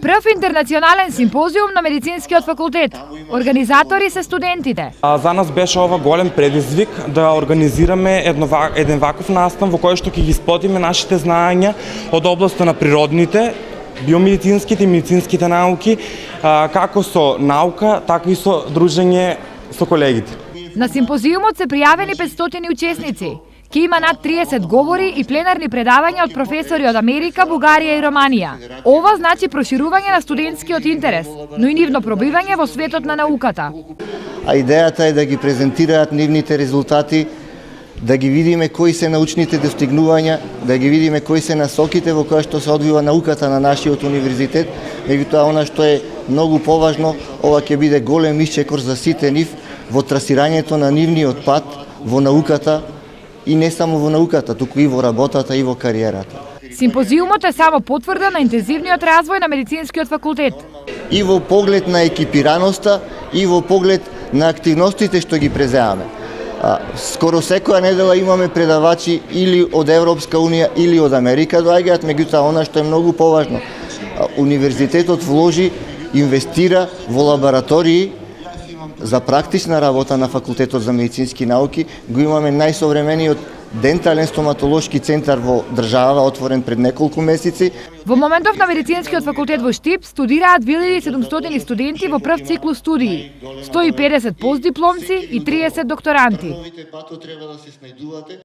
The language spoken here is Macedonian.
Прв интернационален симпозиум на медицинскиот факултет. Организатори се студентите. За нас беше ова голем предизвик да организираме еден ваков настан во кој што ќе ги сподиме нашите знаења од областта на природните, биомедицинските и медицинските науки, како со наука, така и со дружење со колегите. На симпозиумот се пријавени 500 учесници. Ке има над 30 говори и пленарни предавања од професори од Америка, Бугарија и Романија. Ова значи проширување на студентскиот интерес, но и нивно пробивање во светот на науката. А идејата е да ги презентираат нивните резултати, да ги видиме кои се научните достигнувања, да ги видиме кои се насоките во која што се одвива науката на нашиот универзитет, меѓутоа она што е многу поважно, ова ќе биде голем исчекор за сите нив во трасирањето на нивниот пат во науката, и не само во науката, туку и во работата и во кариерата. Симпозиумот е само потврда на интензивниот развој на медицинскиот факултет. И во поглед на екипираноста, и во поглед на активностите што ги преземаме. Скоро секоја недела имаме предавачи или од Европска унија или од Америка доаѓаат, меѓутоа она што е многу поважно, универзитетот вложи, инвестира во лаборатории за практична работа на факултетот за медицински науки. Го имаме најсовремениот дентален стоматолошки центар во држава, отворен пред неколку месеци. Во моментов на медицинскиот факултет во Штип студираат 1700 студенти во прв циклус студии, 150 постдипломци и 30 докторанти.